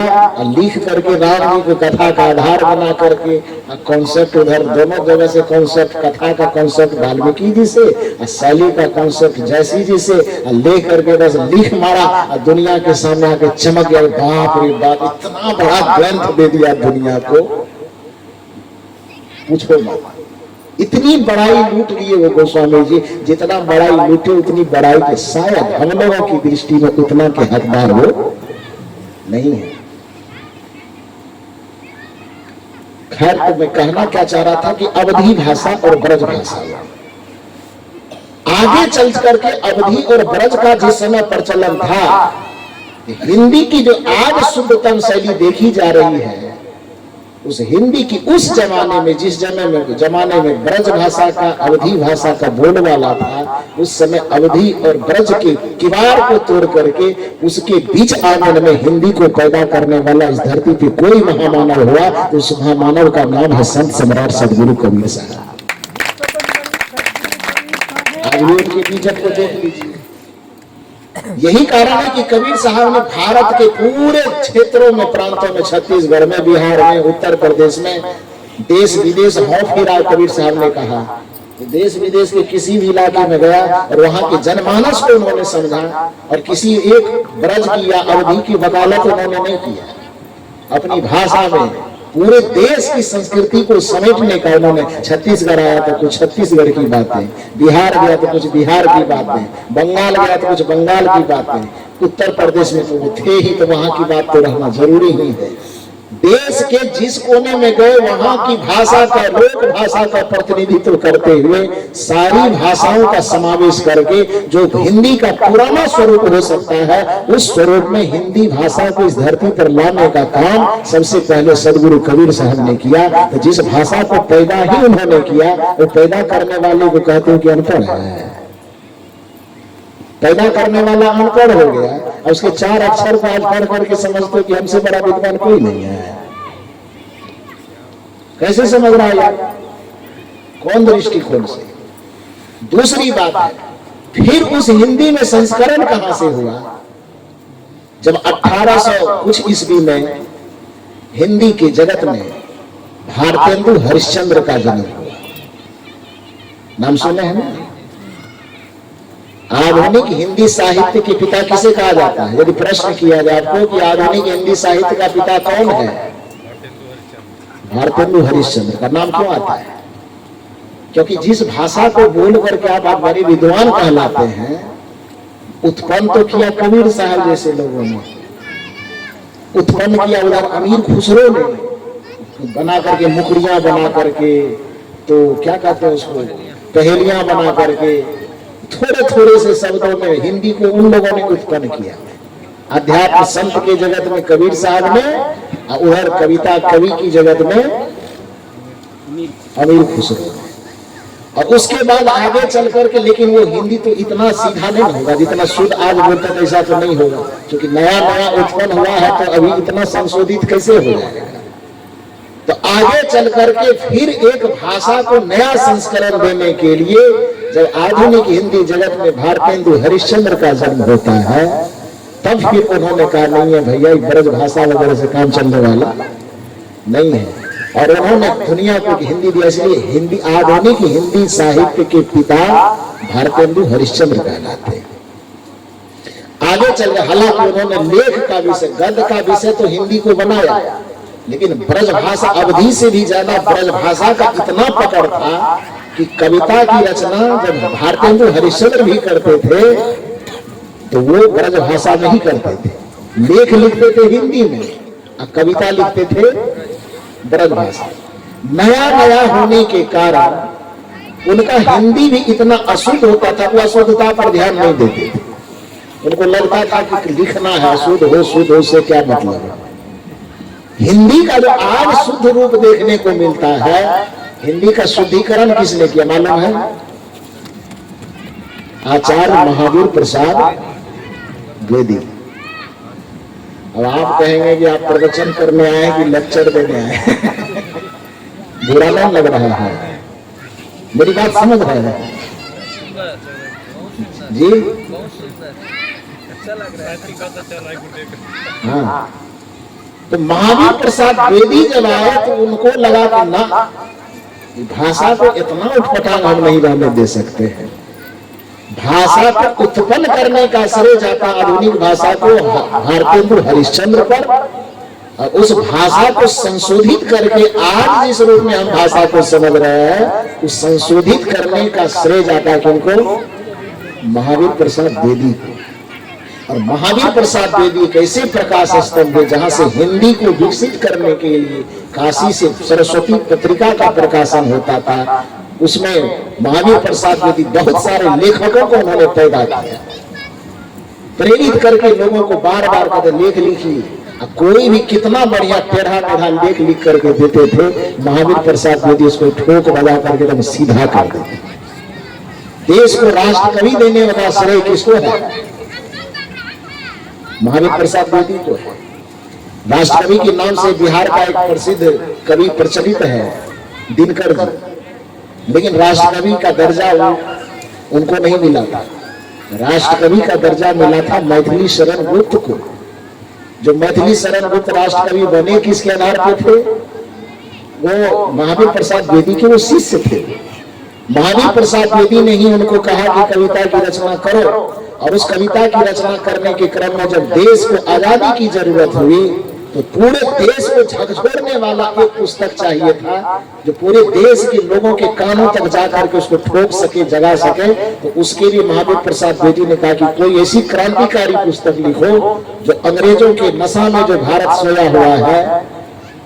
लिख करके राम जी को कथा का आधार बना करके कॉन्सेप्ट उधर दोनों जगह से कॉन्सेप्ट, कथा का कॉन्सेप्ट वाल्मीकि जी से और शैली का कॉन्सेप्ट जैसी जी से ले करके बस लिख मारा और दुनिया के सामने आके चमक गया। बाप रे बाप, इतना बड़ा ग्रंथ दे दिया दुनिया को, पूछो मत। इतनी बड़ाई लूट लिए वो गोस्वामी जी, जितना बड़ाई लूटे उतनी बड़ाई के शायद हम लोगों की दृष्टि में उतना के हकदार वो नहीं है। खैर, तो मैं कहना क्या चाह रहा था कि अवधी भाषा और ब्रज भाषा आगे चल करके अवधी और ब्रज का जिस समय प्रचलन था, हिंदी की जो आज शुद्धतम शैली देखी जा रही है, उस हिंदी की उस जमाने में, जिस जमाने में ब्रज भाषा का, अवधी भाषा का बोलबाला था, उस समय अवधी और ब्रज के किवाड़ को तोड़ करके उसके बीच आंगन में हिंदी को पैदा करने वाला इस धरती पे कोई महामानव हुआ तो उस महामानव का नाम है संत सम्राट सदगुरु कबीर साहब। आज भी उनके बीजक को देख लीजिए। यही कारण है कि कबीर साहब ने भारत के पूरे क्षेत्रों में, प्रांतों में, छत्तीसगढ़ में, बिहार में, उत्तर प्रदेश में, देश विदेश हौफ फिरा। कबीर साहब ने कहा देश विदेश के किसी भी इलाके में गया और वहां के जनमानस को उन्होंने समझा, और किसी एक ब्रज की या अवधि की वकालत उन्होंने नहीं किया। अपनी भाषा में पूरे देश की संस्कृति को समेटने का उन्होंने, छत्तीसगढ़ आया तो कुछ छत्तीसगढ़ की बातें, बिहार गया तो कुछ बिहार की बातें, बंगाल गया तो कुछ बंगाल की बातें, उत्तर प्रदेश में तो वो थे ही तो वहां की बात तो रहना जरूरी ही है। देश के जिस कोने में गए वहां की भाषा का, लोक भाषा का प्रतिनिधित्व करते हुए सारी भाषाओं का समावेश करके जो हिंदी का पुराना स्वरूप हो सकता है, उस स्वरूप में हिंदी भाषा को इस धरती पर लाने का काम सबसे पहले सदगुरु कबीर साहब ने किया। तो जिस भाषा को पैदा ही उन्होंने किया, वो पैदा करने वाले को कहते हैं कि अनपढ़ है। पैदा करने वाला अनपढ़ हो गया और उसके 4 अक्षर को आज पढ़ करके समझते हो कि हमसे बड़ा विद्वान कोई नहीं है। कैसे समझ रहा है यार? कौन दृष्टिकोण से? दूसरी बात है, फिर उस हिंदी में संस्करण कहां से हुआ? जब 1800 कुछ ईस्वी में हिंदी के जगत में भारतेंदु हरिश्चंद्र का जन्म हुआ। नाम सुने हैं ना? आधुनिक हिंदी साहित्य के पिता किसे कहा जाता है? यदि प्रश्न किया जाए आपको कि आधुनिक हिंदी साहित्य का पिता कौन है, भारतेंदु हरिश्चंद्र का नाम क्यों आता है? क्योंकि जिस भाषा को बोल करके आप बड़े विद्वान कहलाते हैं, उत्पन्न तो किया कबीर साहब जैसे लोगों ने, उत्पन्न किया उधर अमीर खुसरो ने, बना करके मुकड़ियां बना करके, तो क्या कहते हैं उसको, पहेलियां बना करके, थोड़े थोड़े से शब्दों में हिंदी को उन लोगों ने उत्पन्न किया। अध्यात्म संत के जगत में कबीर साहब ने, और उधर कविता कवि की जगत में अमीर खुसरो। और उसके बाद आगे चल करके, लेकिन वो हिंदी तो इतना सीधा नहीं होगा जितना शुद्ध आज बोलते, ऐसा तो नहीं होगा, क्योंकि नया नया उत्पन्न हुआ है तो अभी इतना संशोधित कैसे हो जाएगा। तो आगे चल करके फिर एक भाषा को नया संस्करण देने के लिए जब आधुनिक हिंदी जगत में भारतेंदु हरिश्चंद्र का जन्म होता है, तब फिर उन्होंने कहा नहीं है भैया, ब्रज भाषा वगैरह से काम चलने वाला नहीं है, और उन्होंने दुनिया को हिंदी दी। इसलिए हिंदी, आधुनिक हिंदी साहित्य के पिता भारतेंदु हरिश्चंद्र कहलाते हैं। आगे चल गए, हालांकि उन्होंने लेख का विषय, गद्य का विषय तो हिंदी को बनाया, लेकिन ब्रज भाषा, अवधि से भी ज्यादा ब्रज भाषा का इतना पकड़ था कि कविता की रचना जब भारतेंदु हरिश्चंद्र भी करते थे तो वो ब्रज भाषा में ही करते थे। लेख लिखते थे हिंदी में और कविता लिखते थे ब्रज भाषा। नया नया होने के कारण उनका हिंदी भी इतना अशुद्ध होता था, वो अशुद्धता पर ध्यान नहीं देते थे। उनको लगता था कि लिखना है, शुद्ध हो से क्या मतलब है। हिंदी का जो आज शुद्ध रूप देखने को मिलता है, हिंदी का शुद्धिकरण किसने किया मालूम है? आचार्य महावीर प्रसाद द्विवेदी। अब आप कहेंगे कि आप प्रवचन करने आए कि लेक्चर देने आए। बुरा नहीं लग रहा है? मेरी बात समझ रहे हैं जी? अच्छा लग रहा है। हाँ, तो महावीर प्रसाद द्विवेदी जब आए तो उनको लगा कि ना, भाषा को इतना उठपटांग हम नहीं रहने दे सकते हैं। भाषा को उत्पन्न करने का श्रेय जाता आधुनिक भाषा को भारतेंदु हरिश्चंद्र पर, और उस भाषा को संशोधित करके आज जिस रूप में हम भाषा को समझ रहे हैं, उस संशोधित करने का श्रेय जाता है किनको? महावीर प्रसाद द्विवेदी को। और महावीर प्रसाद द्विवेदी एक ऐसे प्रकाश स्तंभ है जहां से हिंदी को विकसित करने के लिए काशी से सरस्वती पत्रिका का प्रकाशन होता था। उसमें महावीर प्रसाद द्विवेदी बहुत सारे लेखकों को उन्होंने पैदा किया, प्रेरित करके लोगों को बार बार कहते लेख लिखिए। कोई भी कितना बढ़िया टेढ़ा मेढ़ा लेख लिख करके देते थे, महावीर प्रसाद द्विवेदी उसको ठोक बजा करके एकदम सीधा कर देते। देश को राष्ट्र कवि देने वाला श्रेय किसको है? महावीर प्रसाद द्विवेदी को है। राष्ट्र कवि के नाम से बिहार का एक प्रसिद्ध कवि प्रचलित है, दिनकर जी, लेकिन राष्ट्र कवि का दर्जा उनको नहीं मिला था। राष्ट्र कवि का दर्जा मिला था मैथिली शरण गुप्त को। जो मैथिली शरण गुप्त राष्ट्र कवि बने किसके आधार पर थे? वो महावीर प्रसाद द्विवेदी के वो शिष्य थे। महावीर प्रसाद द्विवेदी ने ही उनको कहा कि कविता की रचना करो, और उस कविता की रचना करने के क्रम में जब देश को आजादी की जरूरत हुई तो पूरे देश को झकझोरने वाला एक पुस्तक चाहिए था, जो पूरे देश के लोगों के कानों तक जाकर के उसको ठोक सके, जगा सके। तो उसके लिए महावीर प्रसाद द्विवेदी ने कहा कि कोई ऐसी क्रांतिकारी पुस्तक लिखो जो अंग्रेजों के नशा में जो भारत सोया हुआ है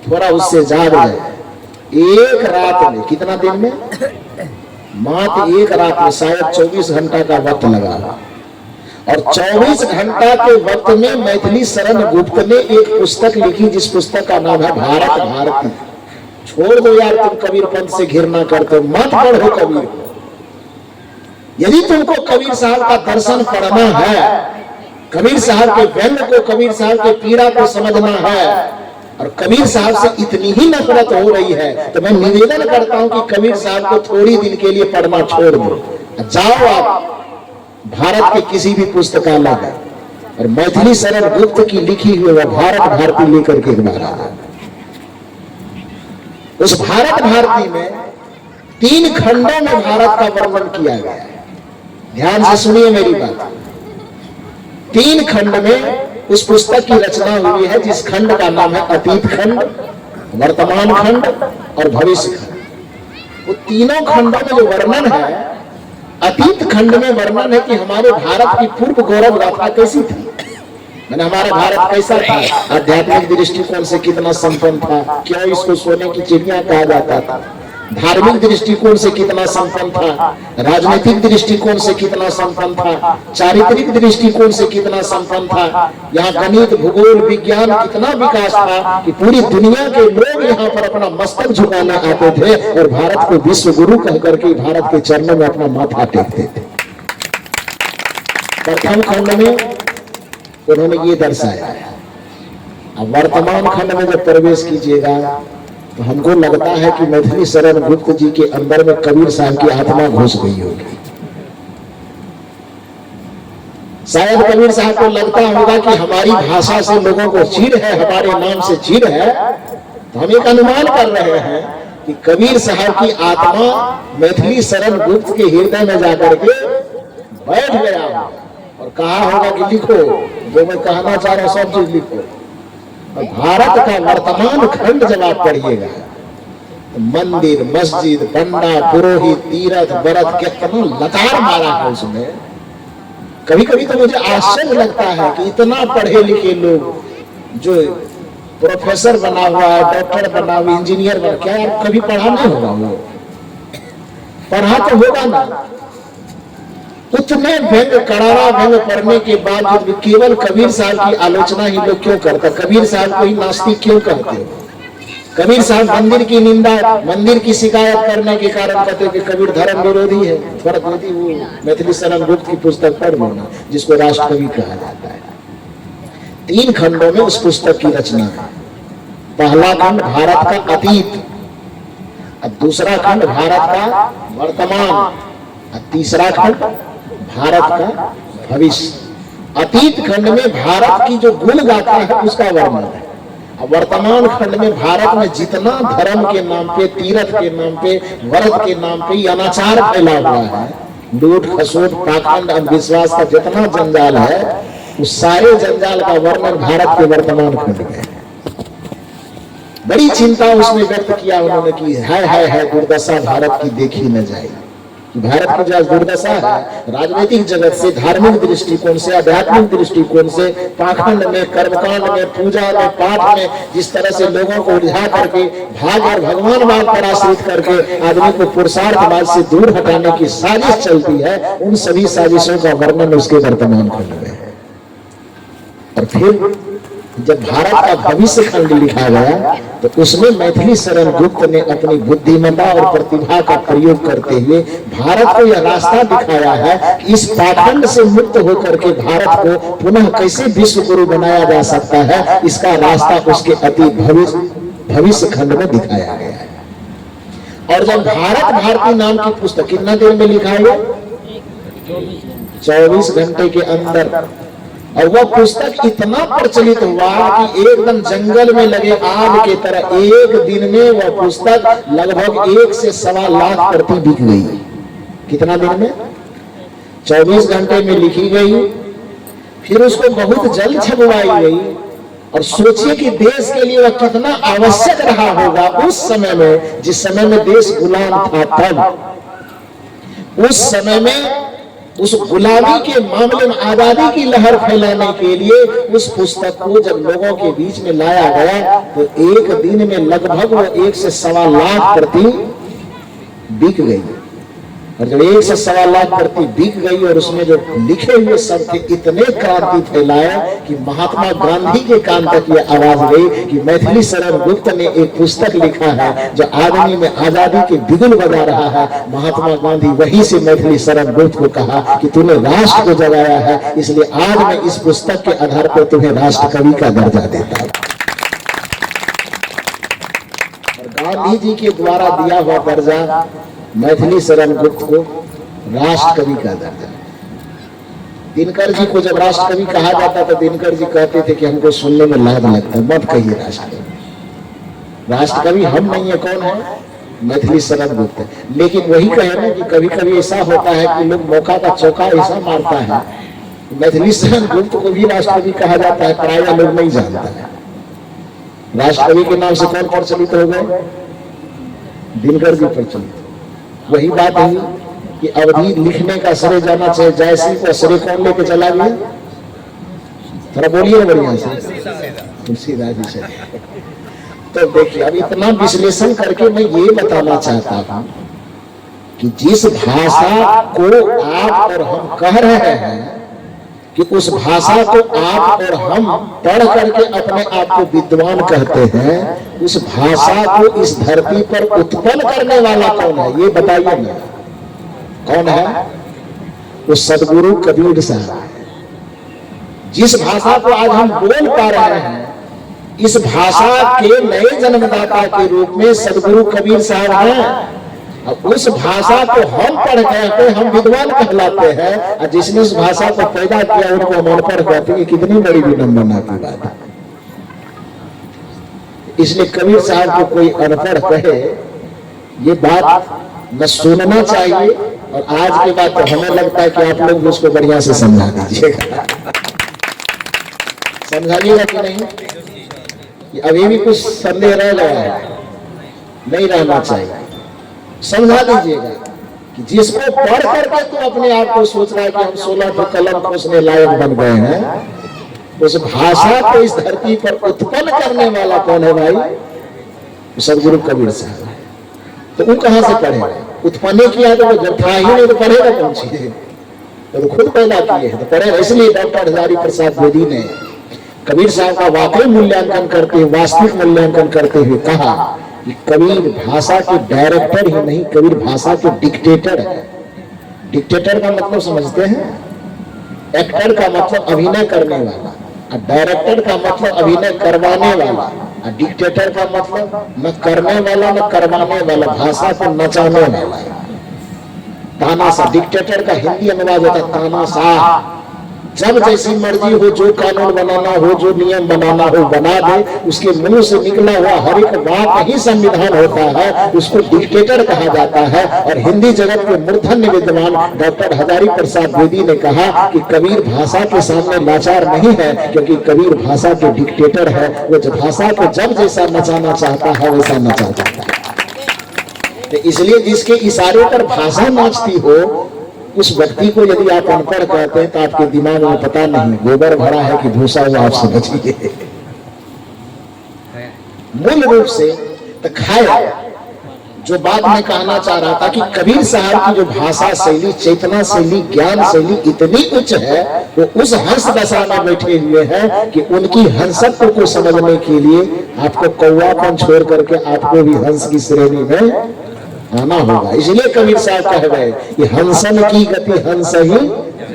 थोड़ा उससे जाग जाए। एक रात में, कितना दिन में? मात्र एक रात में शायद 24 घंटा का वक्त लगा, और 24 घंटा के वक्त में मैथिली शरण गुप्त ने एक पुस्तक लिखी जिस पुस्तक का नाम है भारत भारती। छोड़ दो यार, तुम कबीर पंथ से घृणा करते हो, मत पढ़ो कबीर को। यदि तुमको कबीर साहब का दर्शन पढ़ना है, कबीर साहब के व्यंग को, कबीर साहब के पीड़ा को समझना है, और कबीर साहब से इतनी ही नफरत हो रही है, तो मैं निवेदन करता हूं कि कबीर साहब को थोड़ी दिन के लिए पढ़ना छोड़ दो, जाओ आप भारत के किसी भी पुस्तकालय में और मैथिली शरण गुप्त की लिखी हुई वह भारत भारती लेकर के एक बार आ जाए। उस भारत भारती में 3 खंडों में भारत का वर्णन किया गया है। ध्यान से सुनिए मेरी बात। 3 खंड में उस पुस्तक की रचना हुई है, जिस खंड का नाम है अतीत खंड, वर्तमान खंड और भविष्य खंड। वो तीनों खंडों में जो वर्णन है, अतीत खंड में वर्णन है कि हमारे भारत की पूर्व गौरव गाथा कैसी थी, मैंने हमारा भारत कैसा था, आध्यात्मिक दृष्टिकोण से कितना संपन्न था, क्यों इसको सोने की चिड़िया कहा जाता था, धार्मिक दृष्टिकोण से कितना संपन्न था, राजनीतिक दृष्टिकोण से कितना संपन्न था, चारित्रिक दृष्टिकोण से कितना संपन्न था, यहाँ गणित भूगोल विज्ञान कितना विकास था कि पूरी दुनिया के लोग यहाँ पर अपना मस्तक झुकाने आते थे और भारत को विश्व गुरु कह करके भारत के चरणों में अपना माथा टेकते थे। प्रथम खंड में उन्होंने ये दर्शाया है। अब वर्तमान खंड में जब प्रवेश कीजिएगा तो हमको लगता है कि मैथिली शरण गुप्त जी के अंदर में कबीर साहब की आत्मा घुस गई होगी। शायद कबीर साहब को लगता होगा कि हमारी भाषा से लोगों को चिढ़ है, हमारे नाम से चिढ़ है, तो हम एक अनुमान कर रहे हैं कि कबीर साहब की आत्मा मैथिली शरण गुप्त के हृदय में जाकर के बैठ गया होगा और कहा होगा कि लिखो, जो मैं कहना चाह रहा हूं सब चीज लिखो। और भारत का वर्तमान खंड जब आप पढ़िएगा तो मंदिर मस्जिद बंडा पुरोहित तीर्थ व्रत कितना लतार मारा है उसमें। कभी कभी तो मुझे आश्चर्य लगता है कि इतना पढ़े लिखे लोग जो प्रोफेसर बना हुआ है, डॉक्टर बना हुआ, इंजीनियर बना, क्या यार कभी पढ़ा नहीं होगा? वो पढ़ा तो होगा ना। उतने व्यंग करारा व्यंग पढ़ने के बाद केवल कबीर साहब की आलोचना ही लोग क्यों करता? कबीर साहब को ही नास्तिक क्यों कहते हो? कबीर साहब मंदिर की निंदा, मंदिर की शिकायत करने के कारण कहते कि कबीर धर्म विरोधी है। थोड़ा यदि वो मैथिली शरण गुप्त की पुस्तक पढ़ लेना जिसको राष्ट्र कवि कहा जाता है। 3 खंडों में उस पुस्तक की रचना है। पहला खंड भारत का अतीत, दूसरा खंड भारत का वर्तमान, तीसरा खंड भारत का भविष्य। अतीत खंड में भारत की जो गुण गाथा है उसका वर्णन है, वर्तमान खंड में भारत में जितना धर्म के नाम पे, तीर्थ के नाम पे, व्रत के नाम पे अनाचार फैला हुआ है, लूट खसोट पाखंड अंधविश्वास का जितना जंजाल है, उस सारे जंजाल का वर्णन भारत के वर्तमान खंड में है। बड़ी चिंता उसने व्यक्त किया उन्होंने कि है दुर्दशा भारत की देखी न जाए। भारत की जो दुर्दशा है, राजनीतिक जगत से, धार्मिक दृष्टिकोण से, आध्यात्मिक दृष्टिकोण से, पाखंड में, कर्मकांड में, पूजा में, पाठ में, जिस तरह से लोगों को उलझा करके भाग और भगवानवाद पर आश्रित करके आदमी को पुरुषार्थवाद से दूर हटाने की साजिश चलती है, उन सभी साजिशों का वर्णन उसके वर्तमान खंड में है। और फिर जब भारत का भविष्य खंड लिखा गया तो उसमें मैथिली शरण गुप्त ने अपनी बुद्धिमत्ता और प्रतिभा का प्रयोग करते हुए भारत को यह रास्ता दिखाया है कि इस पाखंड से मुक्त होकर के भारत को पुनः कैसे विश्व गुरु बनाया जा सकता है, इसका रास्ता उसके अति भविष्य खंड में दिखाया गया है। और जब भारत भारती नाम की पुस्तक कितना देर में लिखा है? 24 घंटे के अंदर। और वह पुस्तक इतना प्रचलित हुआ कि एकदम जंगल में लगे आग की तरह एक दिन में वह पुस्तक लगभग 1 से 1.25 लाख प्रति बिक गई। कितना दिन में? 24 घंटे में लिखी गई, फिर उसको बहुत जल्द छपवाई गई। और सोचिए कि देश के लिए वह कितना आवश्यक रहा होगा उस समय में, जिस समय में देश गुलाम था। तब उस समय में उस गुलामी के मामले में आजादी की लहर फैलाने के लिए उस पुस्तक को जब लोगों के बीच में लाया गया तो एक दिन में लगभग वो 1 से 1.25 लाख प्रति बिक गई। और जब 1 से 1.25 लाख प्रति बिक गई और उसमें जो लिखे हुए शब्द थे इतने क्रांति फैलाए कि महात्मा गांधी के कान तक ये आवाज गई कि मैथिली शरण गुप्त ने एक पुस्तक लिखा है जो आदमी में आजादी के बिगुल बजा रहा है। महात्मा गांधी वहीं से मैथिली शरण गुप्त को कहा कि तूने राष्ट्र को जगाया है, इसलिए आज मैं इस पुस्तक के आधार पर तुम्हें राष्ट्र कवि का दर्जा देता हूं। गांधी जी के द्वारा दिया हुआ दर्जा मैथिली शरण गुप्त को राष्ट्र कवि का दर्जा। दिनकर जी को जब राष्ट्र कवि कहा जाता तो दिनकर जी कहते थे कि हमको सुनने में लाज लगता है, मत कहिए राष्ट्र कवि। राष्ट्र कवि हम नहीं है, कौन है? मैथिली शरण गुप्त है। लेकिन वही कहे ना कि कभी कभी ऐसा होता है कि लोग मौका का चौका ऐसा मारता है। मैथिली शरण गुप्त को भी राष्ट्र कवि कहा जाता है, प्राय लोग नहीं जानता है। राष्ट्र कवि के नाम से कौन प्रचलित हो गए? दिनकर जी प्रचलित। वही बात है कि अवधि लिखने का श्रेय जाना चाहिए, जयसिंह को श्रेय कौन लेके चला गया? थोड़ा बोलिए बढ़िया से। तुलसीदास जी से। तो देखिए, अब इतना विश्लेषण करके मैं ये बताना चाहता हूं कि जिस भाषा को आप और हम कह रहे हैं कि उस भाषा को आप और हम पढ़ करके अपने आप को विद्वान कहते हैं, उस भाषा को इस धरती पर उत्पन्न करने वाला कौन है? ये बताइए ना, कौन है? वो सदगुरु कबीर साहब। जिस भाषा को आज हम बोल पा रहे हैं, इस भाषा के नए जन्मदाता के रूप में सदगुरु कबीर साहब हैं। अब उस भाषा को हम पढ़ करके हम विद्वान कहलाते हैं, और जिसने उस भाषा को पैदा किया उनको हम अनपढ़ कहते हैं। कितनी बड़ी विडंबना की बात है। इसलिए कबीर साहब को कोई अनपढ़ कहे, ये बात न सुनना चाहिए। और आज के बाद तो हमें लगता है कि आप लोग उसको बढ़िया से समझा दीजिएगा। समझाइएगा कि नहीं? कि अभी भी कुछ संदेह रह गया है, नहीं रहना चाहिए। समझा दीजिएगा कि जिसको पढ़ करके तो अपने आप को सोच रहा है कि हम 16 फुट कलम खोसने लायक बन गए हैं, उस भाषा को इस धरती पर उत्पन्न करने वाला कौन है भाई? सदगुरु कबीर साहब। तो वो कहां से पढ़ेगा? उत्पन्न किया तो जब था ही नहीं तो पढ़ेगा कौन सी? तो खुद पैदा किए तो पढ़ेगा। इसलिए डॉक्टर हजारी प्रसाद बेदी ने कबीर साहब का वाकई मूल्यांकन करते हुए, वास्तविक मूल्यांकन करते हुए कहा कि कबीर भाषा के डायरेक्टर ही नहीं, कबीर भाषा के डिक्टेटर है। डिक्टेटर का मतलब समझते हैं? एक्टर का मतलब अभिनय करने वाला, और डायरेक्टर का मतलब अभिनय करवाने वाला, और डिक्टेटर का मतलब न करने वाला न करवाने वाला, भाषा को नचाने वाला। तानाशाह, डिक्टेटर का हिंदी अनुवाद होता तानाशाह। जब जैसी मर्जी हो, जो कानून बनाना हो, जो नियम बनाना हो बना दे। उसके मुंह से निकला हुआ हर एक बात ही संविधान होता है, उसको डिक्टेटर कहा जाता है। और हिंदी जगत के मूर्धन्य विद्वान डॉक्टर हजारी प्रसाद द्विवेदी ने कहा कि कबीर भाषा के सामने लाचार नहीं है, क्योंकि कबीर भाषा के डिक्टेटर है। वो भाषा को जब जैसा नचाना चाहता है वैसा नचा जाता है। तो इसलिए जिसके इशारे पर भाषा नाचती हो, उस व्यक्ति को यदि आप अनपढ़ कहते हैं तो आपके दिमाग में पता नहीं गोबर भरा है कि भूसा हुआ, आप समझिए। मूल रूप से तो खैर जो बात मैं कहना चाह रहा था कि कबीर साहब की जो भाषा शैली, चेतना शैली, ज्ञान शैली इतनी उच्च है, वो उस हंस दशा में बैठे हुए हैं कि उनकी हंसत्व को समझने के लिए आपको कौवापन छोड़ करके आपको भी हंस की श्रेणी में आना होगा। इसलिए कबीर साहब कह गए कि हंसन की गति हंस ही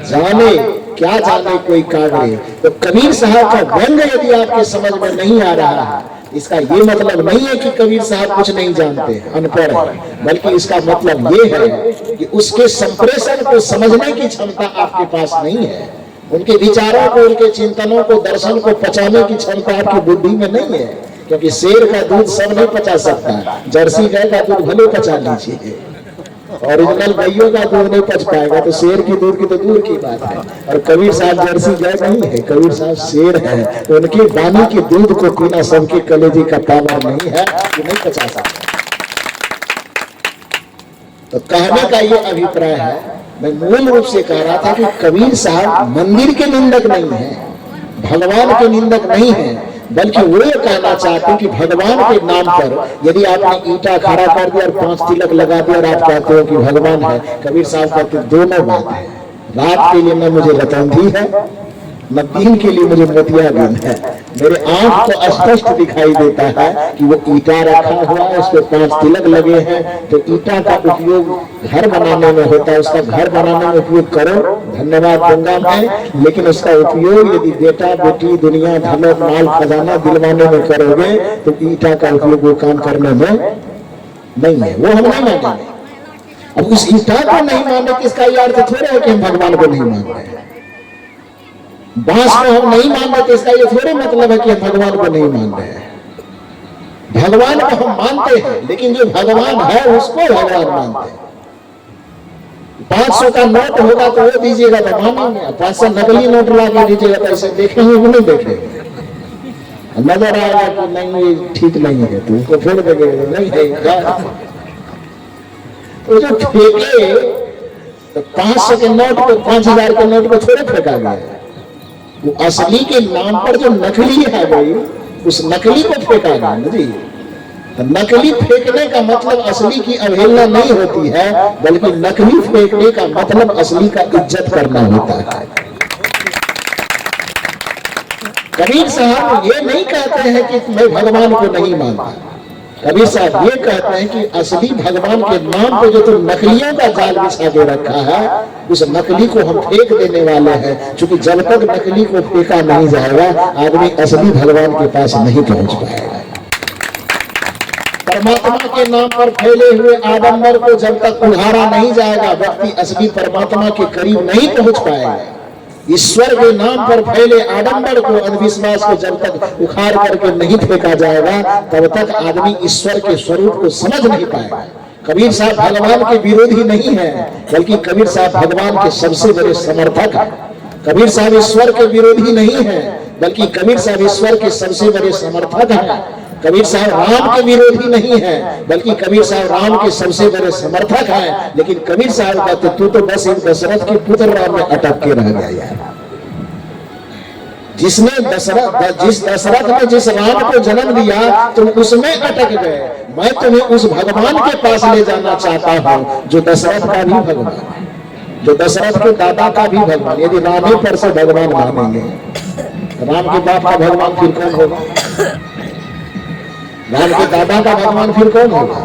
जाने, क्या जाने कोई कागरे। तो कबीर साहब का व्यंग यदि आपके समझ में नहीं आ रहा है, इसका ये मतलब नहीं है कि कबीर साहब कुछ नहीं जानते, अनपढ़ है, बल्कि इसका मतलब ये है कि उसके संप्रेषण को समझने की क्षमता आपके पास नहीं है। उनके विचारों को, उनके चिंतनों को, दर्शन को पचाने की क्षमता आपकी बुद्धि में नहीं है। क्योंकि शेर का दूध सब नहीं पचा सकता, जर्सी गाय का दूध भले पचा लीजिए, ओरिजिनल गायों का दूध नहीं पच पाएगा, तो शेर की दूध की तो दूर की बात है। और कबीर साहब जर्सी गाय नहीं है, कबीर साहब शेर है। तो उनकी वाणी के दूध को पीना सबके कलेजी का पावर नहीं है कि नहीं पचा सकता। तो कहने का ये अभिप्राय है, मैं मूल रूप से कह रहा था कि कबीर साहब मंदिर के निंदक नहीं है, भगवान के निंदक नहीं है, बल्कि वो ये कहना चाहते हैं कि भगवान के नाम पर यदि आपने ईंटा खड़ा कर दिया और 5 तिलक लगा दिया और आप कहते हो कि भगवान है, कबीर साहब कहते दोनों बात है। रात के लिए न मुझे रतौंधी है, न दिन के लिए मुझे मोतियाबिंद है। मेरे आंख को स्पष्ट दिखाई देता है कि वो ईंटा रखा हुआ है, उस पर 5 तिलक लगे हैं। तो ईंटा का उपयोग घर बनाने में होता है, उसका घर बनाने में उपयोग करो, धन्यवाद दूंगा मैं। लेकिन उसका उपयोग यदि बेटा बेटी, दुनिया, धन, माल, खजाना दिलवाने में करोगे तो ईंटा का उपयोग वो काम करने में नहीं है, वो हम नहीं मानेंगे। अब उस ईंटा को नहीं मानने की इसका यह अर्थ थोड़ा है कि हम भगवान को नहीं मान रहे हैं। बांस को हम नहीं मान रहे, इसका ये थोड़े मतलब है कि हम भगवान को नहीं मान रहे हैं। भगवान को हम मानते हैं, लेकिन जो भगवान है उसको भगवान मानते हैं। 500 का नोट होगा तो वो दीजिएगा तो मानेंगे, 500 नकली नोट ला के दीजिएगा तो ऐसे देखेंगे कि नहीं देखेंगे। नजर आएगा कि नहीं ये ठीक नहीं है तो उसको फेंक देंगे, नहीं है तो जो फेंके तो 500 के नोट को, 5000 के नोट को थोड़े फेंका गया। वो असली के नाम पर जो नकली है भाई, उस नकली को फेंका गया जी। तो नकली फेंकने का मतलब असली की अवहेलना नहीं होती है, बल्कि नकली फेंकने का मतलब असली का इज्जत करना होता है। कबीर साहब ये नहीं कहते हैं कि मैं भगवान को नहीं मानता। कबीर साहब ये कहते हैं कि असली भगवान के नाम पे जो तो नकलियों का जाल बिछा दे रखा है, उस नकली को हम फेंक देने वाले हैं। क्योंकि जब तक नकली को फेंका नहीं जाएगा, आदमी असली भगवान के पास नहीं पहुंच पाएगा। परमात्मा के नाम पर फैले हुए आडंबर को जब तक उघाड़ा नहीं जाएगा, व्यक्ति असली परमात्मा के करीब नहीं पहुंच पाएगा। ईश्वर के नाम पर फैले आडंबर को, अंधविश्वास को जब तक उखाड़ करके नहीं फेंका जाएगा, तब तक आदमी ईश्वर के स्वरूप को समझ नहीं पाएगा। कबीर साहब भगवान के विरोधी नहीं है, बल्कि कबीर साहब भगवान के सबसे बड़े समर्थक है। कबीर साहब ईश्वर के विरोधी नहीं है, बल्कि कबीर साहब ईश्वर के सबसे बड़े समर्थक हैं। कबीर साहब राम के विरोधी नहीं है, बल्कि कबीर साहब राम के सबसे बड़े समर्थक हैं। लेकिन कबीर साहब कहते तू तो बस एक दशरथ के पुत्र राम में अटक के रह गया यार। जिस दशरथ ने जिस राम को जन्म दिया तुम उसमें अटक गए। मैं तुम्हें उस भगवान के पास ले जाना चाहता हूं जो दशरथ का भी भगवान है, जो दशरथ के दादा का भी भगवान। यदि रामे पर से भगवान मानेंगे, राम के बाप का भगवान फिर कौन होगा? राम के दादा का भगवान फिर कौन होगा?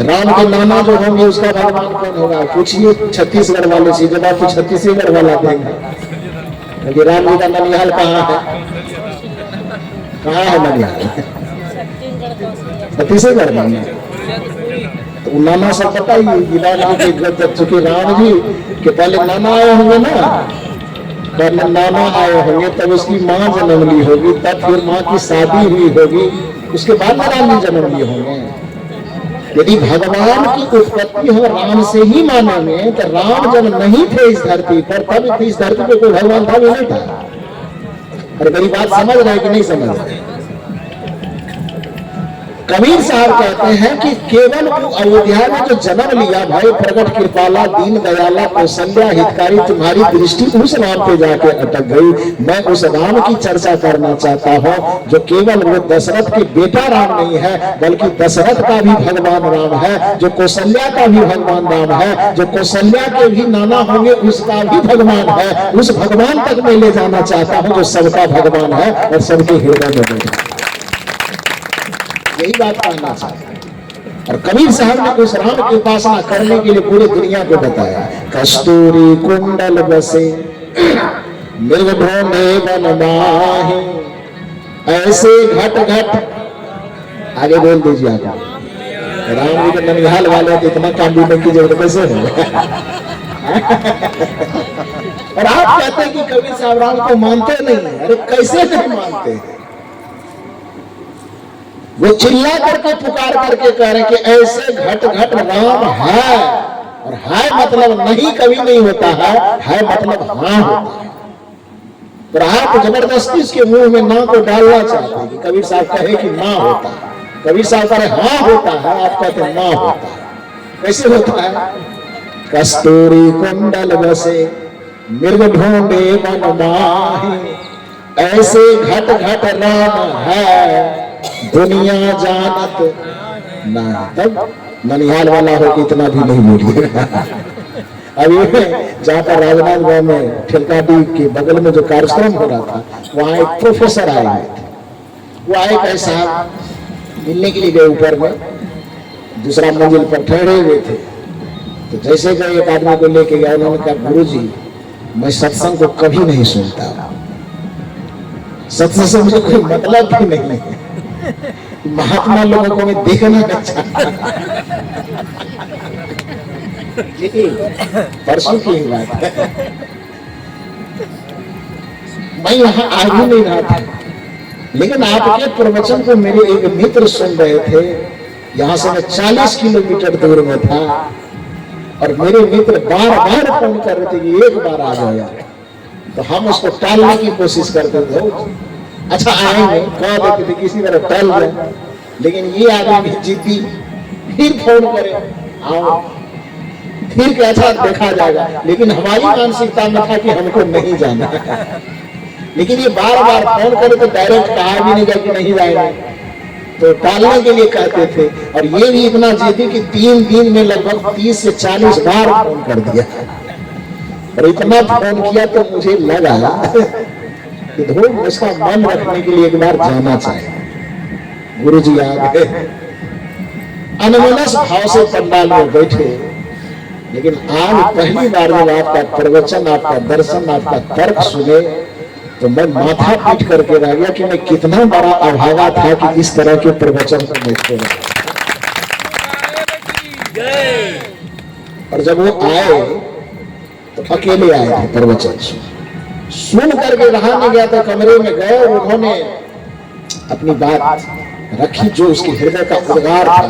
राम के नाना जो होंगे उसका भगवान कौन होगा? पूछिए छत्तीसगढ़ वाले से, जब आपको छत्तीसगढ़ वाला देंगे क्योंकि राम जी का ननिहाल कहाँ है? कहाँ है ननिहाल? छत्तीसगढ़ में। तो नाना सब बताइए, चूंकि राम जी के पहले नाना आए होंगे ना, पहले नाना आए होंगे, तब उसकी माँ जन्म ली होगी, तब फिर माँ की शादी हुई होगी, उसके बाद राम जी जन्म लिए होंगे। यदि भगवान की उत्पत्ति हो राम से ही मानेंगे तो राम जब नहीं थे इस धरती पर, तब इस धरती पे कोई भगवान था भी नहीं था। और मेरी बात समझ रहे कि नहीं समझ रहे? कबीर साहब कहते हैं कि केवल अयोध्या में जो जन्म लिया, भाई प्रगट कृपाला दीन दयाला कौशल्या हितकारी, तुम्हारी दृष्टि उस राम पे जाके अटक गई। मैं उस राम की चर्चा करना चाहता हूँ जो केवल वो दशरथ के बेटा राम नहीं है, बल्कि दशरथ का भी भगवान राम है, जो कौशल्या का भी भगवान राम है, जो कौशल्या के भी नाना होंगे उसका भी भगवान है। उस भगवान तक मैं ले जाना चाहता हूँ जो सबका भगवान है और सबके हृदय में बैठा। यही बात कहना चाहते हैं। और कबीर साहब ने उस राम की उपासना करने के लिए पूरी दुनिया को बताया। कस्तूरी कुंडल बसे मृग ढूंढे वन माही, ऐसे घट घट, आगे बोल दीजिए आप। राम जी के ननिहाल वाले तो इतना काम भी नहीं की जरूरत कैसे है? और आप कहते हैं कि कबीर साहब राम को मानते नहीं। अरे कैसे नहीं मानते? वो चिल्ला करके पुकार करके कह रहे कि ऐसे घट घट राम है। और है मतलब नहीं कभी नहीं होता है मतलब हाँ होता है। और आप जबरदस्ती उसके मुंह में ना को डालना चाहते हैं कि कबीर साहब कहे कि ना होता है। कबीर साहब कहे हाँ होता है, आप कहते ना होता है। कैसे होता है? कस्तूरी कुंडल बसे मृग ढूंढे वन माही, ऐसे घट घट राम है दुनिया जानत नहीं। तब ननिहाल वाला हो कि इतना भी नहीं बोलिएगा। अभी जहाँ पर राजनांदगांव में ठेलकाडी के बगल में जो कार्यक्रम हो रहा था, वहाँ एक प्रोफेसर आए हुए थे। वो आए कहे साहब मिलने के लिए गए, ऊपर में दूसरा मंजिल पर ठहरे हुए थे। तो जैसे गए एक आदमी को लेके गया, उन्होंने कहा गुरुजी मैं सत्संग को कभी नहीं सुनता, सत्संग से मुझे कोई मतलब भी नहीं है, महात्मा लोगों को मैं देखना चाहता। परसों की ही बात है, मैं यहाँ आ भी नहीं रहा था, लेकिन आपके प्रवचन को मेरे एक मित्र सुन रहे थे। यहाँ से मैं 40 किलोमीटर दूर में था और मेरे मित्र बार बार फोन कर रहे थे कि एक बार आ जाओ यार। तो हम उसको टालने की कोशिश करते थे। अच्छा आएंगे कह देते थे, किसी तरह टल जाए। लेकिन ये आदमी जिद्दी, फिर फोन करे आओ, फिर क्या अच्छा देखा जाएगा। लेकिन हमारी मानसिकता में था कि हमको नहीं जाना। लेकिन ये बार बार फोन करे तो डायरेक्ट कहा भी नहीं जाए कि नहीं जाएंगे, तो टालने के लिए कहते थे। और ये भी इतना जिद्दी कि 3 दिन में लगभग 30 से 40 बार फोन कर दिया। और इतना फोन किया तो मुझे लगा कि धूम उसका मन रखने के लिए एक बार जाना चाहिए। गुरुजी आ गए, अनमनस भाव से पंडाल में बैठे। लेकिन आज पहली बार जब आपका प्रवचन, आपका दर्शन, आपका तर्क सुने तो मैं माथा पीट करके रह गया कि मैं कितना बड़ा अभागा था कि इस तरह के प्रवचन को मैं छोड़ा। और जब वो आए तो अकेले आए थे प्रवचन सुन करके रहा नहीं गया। तो कमरे में गए और उन्होंने अपनी बात रखी जो उसके हृदय का उद्गार था।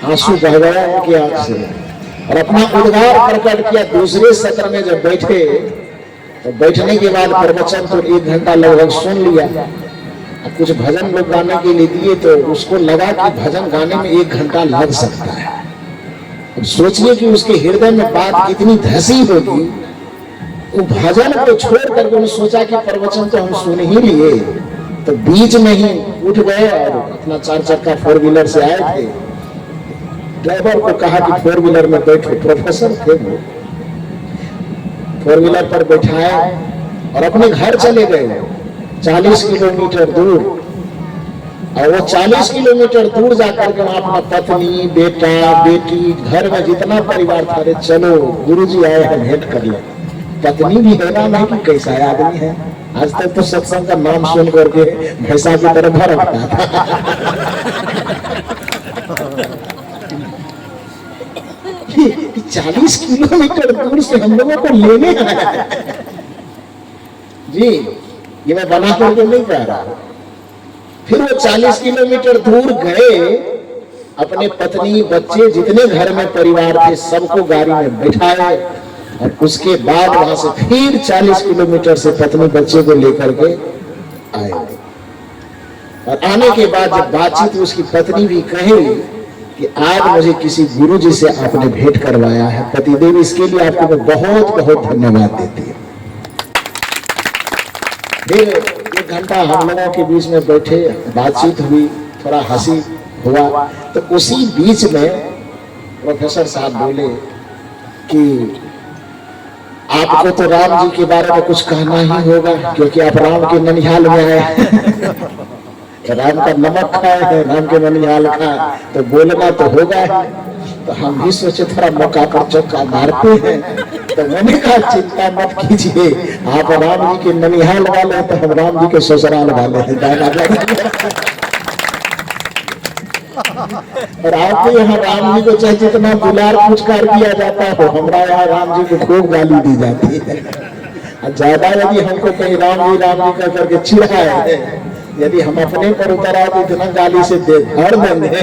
आंसू बह गया उनकी आंख से और अपना उद्गार प्रकट किया। दूसरे सत्र में जब बैठे तो बैठने के बाद प्रवचन तो 1 घंटा लगभग सुन लिया। अब कुछ भजन लोग गाने के लिए दिए तो उसको लगा कि भजन गाने में 1 घंटा लग सकता है। अब सोचिए कि उसके हृदय में बात कितनी धसी होगी। वो भजन को छोड़ करके उन्होंने सोचा कि प्रवचन तो हम सुन ही लिए, तो बीच में ही उठ गए और अपना 4 चक्का 4 व्हीलर से आए थे। ड्राइवर को कहा कि 4 व्हीलर में बैठो। प्रोफेसर थे वो, 4 व्हीलर पर बैठाए और अपने घर चले गए 40 किलोमीटर दूर। और वो 40 किलोमीटर दूर जाकर के वहां अपना पत्नी, बेटा, बेटी, घर में जितना परिवार था, अरे चलो गुरुजी आए हैं भेंट कर ले। पत्नी भी हैरान है कि कैसा आदमी है, आज तक तो सत्संग का नाम सुन करके भैंसा की तरह भर रखता था। 40 किलोमीटर दूर से हम लोगों को लेने आया। जी, ये मैं बना करके नहीं कह रहा हूं। फिर वो 40 किलोमीटर दूर गए, अपने पत्नी बच्चे जितने घर में परिवार थे सबको गाड़ी में बिठाए और उसके बाद वहां से फिर 40 किलोमीटर से पत्नी बच्चे को लेकर के आए। और आने के बाद जब बातचीत हुई, उसकी पत्नी भी कही कि आज मुझे किसी गुरु जी से आपने भेंट करवाया है, पतिदेव इसके लिए आपको मैं बहुत बहुत धन्यवाद देती हूँ। फिर 1 घंटा हम लोगों के बीच में बैठे, बातचीत हुई, थोड़ा हंसी हुआ। तो उसी बीच में प्रोफेसर साहब बोले कि आपको तो राम जी के बारे में कुछ कहना ही होगा, क्योंकि आप राम के ननिहाल में आए। राम का नमक खाए है, राम के ननिहाल खाए, तो बोलना तो होगा ही। तो हम भी सोचे थोड़ा मौका पर चौका मारते हैं। तो मैंने कहा चिंता मत कीजिए, आप राम जी के ननिहाल वाले हैं तो हम राम जी के ससुराल वाले हैं। और आपके यहाँ राम जी को चाहे जितना दुलार पुचकार किया जाता हो, हमारा यहाँ राम जी को खूब गाली दी जाती है। ज्यादा यदि हमको कहीं राम जी कह करके चिढ़ाए, यदि हम अपने पर उतर आए तो इतना गाली से दे भर देंगे।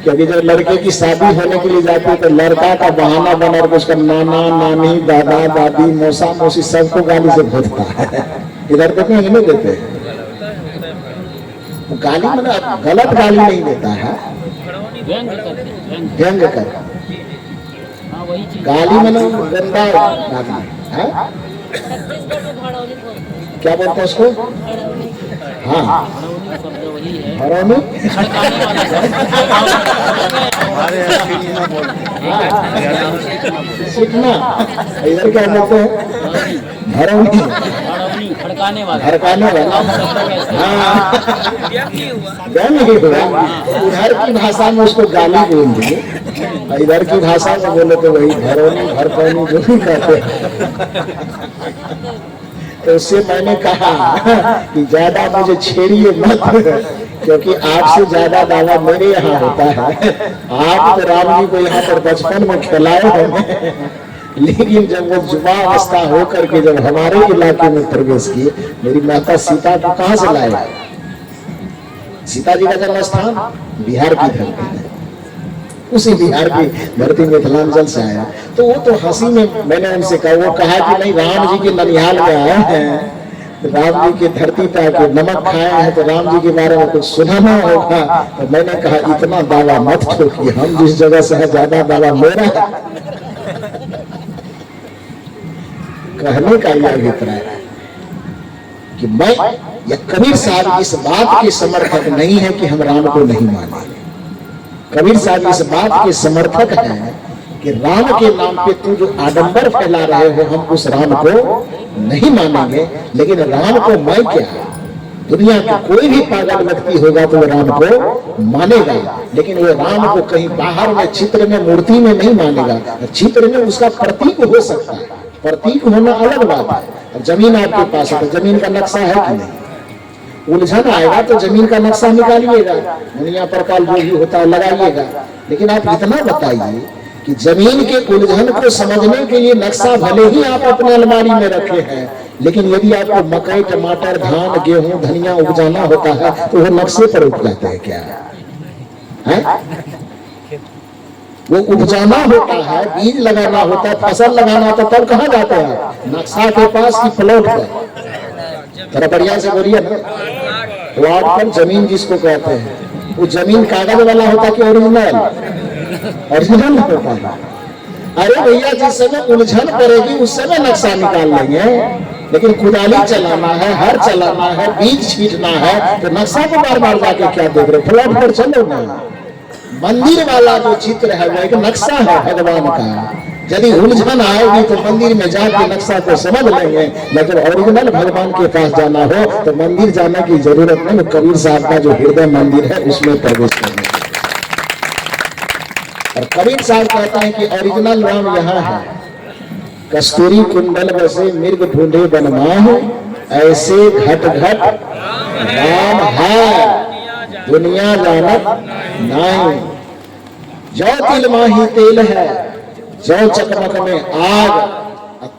क्योंकि जब लड़के की शादी होने के लिए जाते हैं तो लड़का का बहाना बना के उसका नाना नानी दादा दादी मौसा मौसी सबको गाली से भोजता है। इधर देखो नहीं देते हैं गाली, मतलब गलत गाली नहीं देता है, व्यंग कर गाली मतलब गंदा गाली है। क्या बोलते हैं उसको? हाँ, हरामी। सीखना इधर क्या बोलते हैं? हरामी, खड़काने वाला। हाँ, नहीं हुआ। उधर की भाषा में उसको गाली बोल दिए, इधर की भाषा में बोले तो वही भरौनी भरपौनी जो भी कहते हैं। तो उससे मैंने कहा कि ज्यादा मुझे छेड़िए मत, क्योंकि आपसे ज्यादा दावा मेरे यहाँ होता है। आप तो राम जी को यहाँ पर बचपन में खिलाए हैं, लेकिन जब वो जुबा अवस्था होकर के जब हमारे इलाके में प्रवेश किए, मेरी माता सीता को कहाँ से लाए? सीता जी का जन्म स्थान बिहार की धरती है, उसी बिहार की धरती मिथिलांचल से आया। तो वो तो हंसी में मैंने उनसे कहा, वो कहा कि नहीं राम जी के ननिहाल में आए हैं, राम जी की धरती पे आके नमक खाए हैं तो राम जी के बारे में कुछ सुनाना होगा। तो मैंने कहा इतना दावा मत ठोकिए, हम जिस जगह से है ज्यादा दावा मेरा है। कहने का यह अभिप्राय है कि मैं या कबीर साहब इस बात के समर्थक नहीं है कि हम राम को नहीं माने। कबीर साहब इस बात के समर्थक हैं कि राम के नाम पे तू जो आडंबर फैला रहे हो, हम उस राम को नहीं मानेंगे। लेकिन राम को मैं क्या, दुनिया का कोई भी पागल व्यक्ति होगा तो वो राम को मानेगा, लेकिन वो राम को कहीं बाहर में चित्र में मूर्ति में नहीं मानेगा। चित्र में उसका प्रतीक हो सकता है, प्रतीक होना अलग बात है। जमीन आपके पास है तो जमीन का नक्शा है कि नहीं? उलझन आएगा तो जमीन का नक्शा निकालिएगा, दुनिया पर काल जो भी होता है लगाइएगा। लेकिन आप इतना बताइए कि जमीन के उलझन को समझने के लिए नक्शा भले ही आप अपने अलमारी में रखे हैं, लेकिन यदि आपको मकई टमाटर धान गेहूं धनिया उपजाना होता है तो वो नक्शे पर उग जाते हैं क्या है? वो उपजाना होता है, बीज लगाना होता है, फसल लगाना होता है, तब कहाँ जाते हैं? नक्शा के पास की प्लॉट पर। थोड़ा बढ़िया से बोलिए ना, प्लॉट पर जमीन जिसको कहते हैं, वो जमीन कागज वाला होता कि ओरिजिनल? ओरिजिनल होता है। अरे भैया जिस समय उलझन पड़ेगी उस समय नक्शा निकाल लेंगे, लेकिन कुदाली चलाना है, हर चलाना है, बीज छींटना है, तो नक्शा को बार बार जाके क्या देख रहे? प्लॉट पर चलो ना। मंदिर वाला जो चित्र है वो एक नक्शा है भगवान का। यदि उलझन आएगी तो मंदिर में जाके नक्शा को समझ लेंगे, लेकिन ओरिजिनल भगवान के पास जाना हो तो मंदिर जाने की जरूरत नहीं। कबीर साहब का जो हृदय मंदिर है उसमें प्रवेश करना। और कबीर साहब कहते हैं कि ओरिजिनल राम यहाँ है। कस्तूरी कुंडल बसे मिर्ग ढूंढे बनमाहु, ऐसे घट घट राम है दुनिया जानत नहीं। जो तिल माही तेल है, जो चकमक में आग,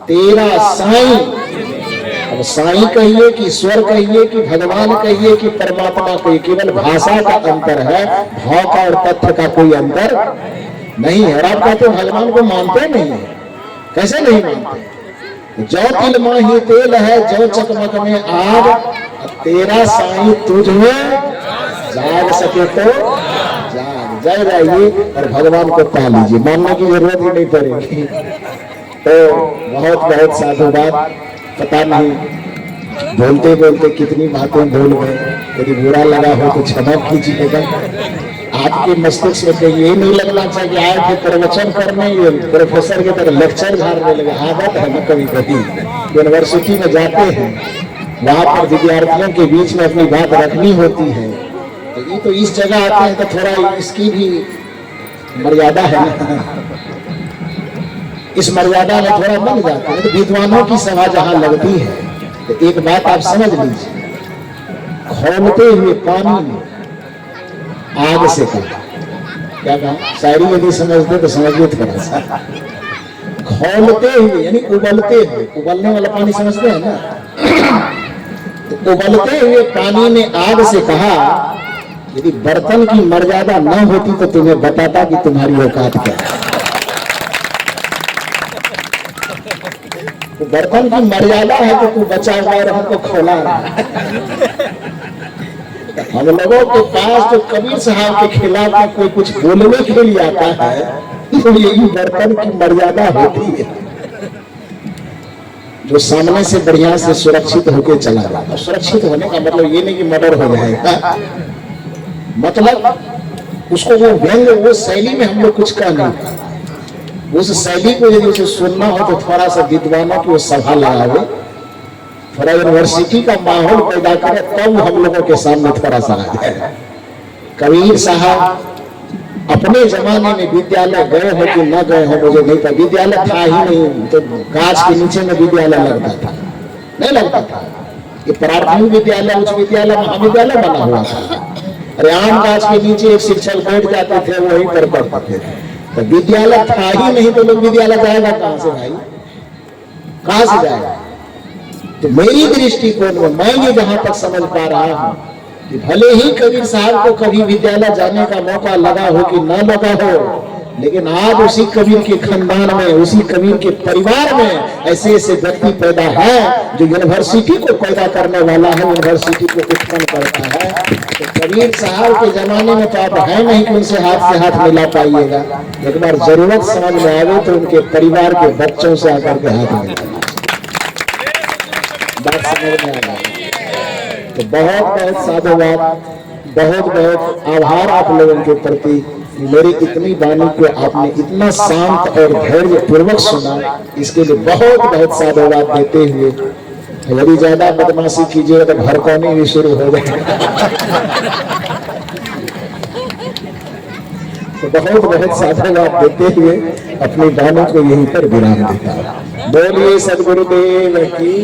तेरा साईं। अब साईं कहिए कि ईश्वर कहिए कि भगवान कहिए कि परमात्मा कहिए, केवल भाषा का अंतर है, भाव का और तथ्य का कोई अंतर नहीं है। और आप कहते भगवान को मानते नहीं है, कैसे नहीं मानते? जो तिल माही तेल है, जो चकमक में आग, तेरा साईं तुझ में जाग सके तो जाग जाइए और भगवान को पा लीजिए, मानने की जरूरत ही नहीं पड़ेगी। तो बहुत बहुत साधुवाद। पता नहीं बोलते बोलते कितनी बातें बोल गए, यदि बुरा लगा हो तो क्षमा कीजिएगा। आपके मस्तिष्क में कहीं ये नहीं लगना चाहिए कि आए थे प्रवचन करने, ये प्रोफेसर के तरह लेक्चर झाड़ने लगे। आदत है ना, कभी कभी यूनिवर्सिटी में जाते हैं, वहां पर विद्यार्थियों के बीच में अपनी बात रखनी होती है, तो इस जगह आते हैं तो थोड़ा इसकी भी मर्यादा है ना, इस मर्यादा में थोड़ा बन जाता है। तो विद्वानों की सभा जहां लगती है तो एक बात आप समझ लीजिए, खौलते हुए पानी में आग से कहा, क्या कहा? शायरी यदि समझते तो समझिए थोड़ा सा। खौलते हुए यानी उबलते हुए, उबलने वाला पानी समझते हैं ना, तो उबलते हुए पानी ने आग से कहा, यदि बर्तन की मर्यादा न होती तो तुम्हें बताता कि तुम्हारी औकात क्या है। तो बर्तन की मर्यादा है कि तू बचा हुआ और हमको खोला रहा। हम लोगों के पास जो कबीर साहब के खिलाफ में कोई कुछ बोलने के लिए आता है, तो यही बर्तन की मर्यादा होती है, जो सामने से बढ़िया से सुरक्षित होके चला जाता। सुरक्षित होने का मतलब ये नहीं कि मर्डर हो जाएगा, मतलब उसको वो व्यंग, वो शैली में हम लोग कुछ कह नहीं पाते। उस शैली को यदि उसे सुनना हो तो थोड़ा सा विद्वानों की वो सभा लगावे, थोड़ा यूनिवर्सिटी का माहौल पैदा करे, तब हम लोगों के सामने थोड़ा सा आ जाए। कबीर साहब अपने जमाने में विद्यालय गए हो कि न गए हो मुझे नहीं पता, विद्यालय था ही नहीं, तो गाछ के नीचे में विद्यालय लगता था, नहीं लगता था। ये प्राथमिक विद्यालय, उच्च विद्यालय, महाविद्यालय बना हुआ था। अरे आम गाछ के नीचे एक शिक्षक बैठ जाते थे, वहीं पर पढ़ते थे। तो विद्यालय था ही नहीं तो लोग विद्यालय जाएगा कहां से भाई, कहां से जाएगा? तो मेरी दृष्टिकोण में मैं ये जहां तक समझ पा रहा हूं कि भले ही कबीर साहब को कभी विद्यालय जाने का मौका लगा हो कि न लगा हो, लेकिन आज उसी कबीर के खानदान में, उसी कबीर के परिवार में ऐसे ऐसे व्यक्ति पैदा है जो यूनिवर्सिटी को पैदा करने वाला है, यूनिवर्सिटी को उत्पन्न करता है। तो कबीर साहब के जमाने में तो आप है नहीं कि उनसे हाथ से हाथ मिला पाइएगा, एक बार जरूरत समझ में आवे तो उनके परिवार के बच्चों से आकर के हाथ मिला, बात समझ में आ गई। तो बहुत बहुत साधुवाद, बहुत बहुत आभार आप लोगों के प्रति, मेरी इतनी वाणी को आपने इतना शांत और धैर्य पूर्वक सुना, इसके लिए बहुत बहुत साधुवाद देते हुए, यदि ज्यादा बदमाशी कीजिएगा तो भड़काने भी शुरू हो जाएगा। तो बहुत बहुत साधुवाद देते हुए अपनी वाणी को यहीं पर विराम देता हूं। बोलिए सद्गुरुदेव की।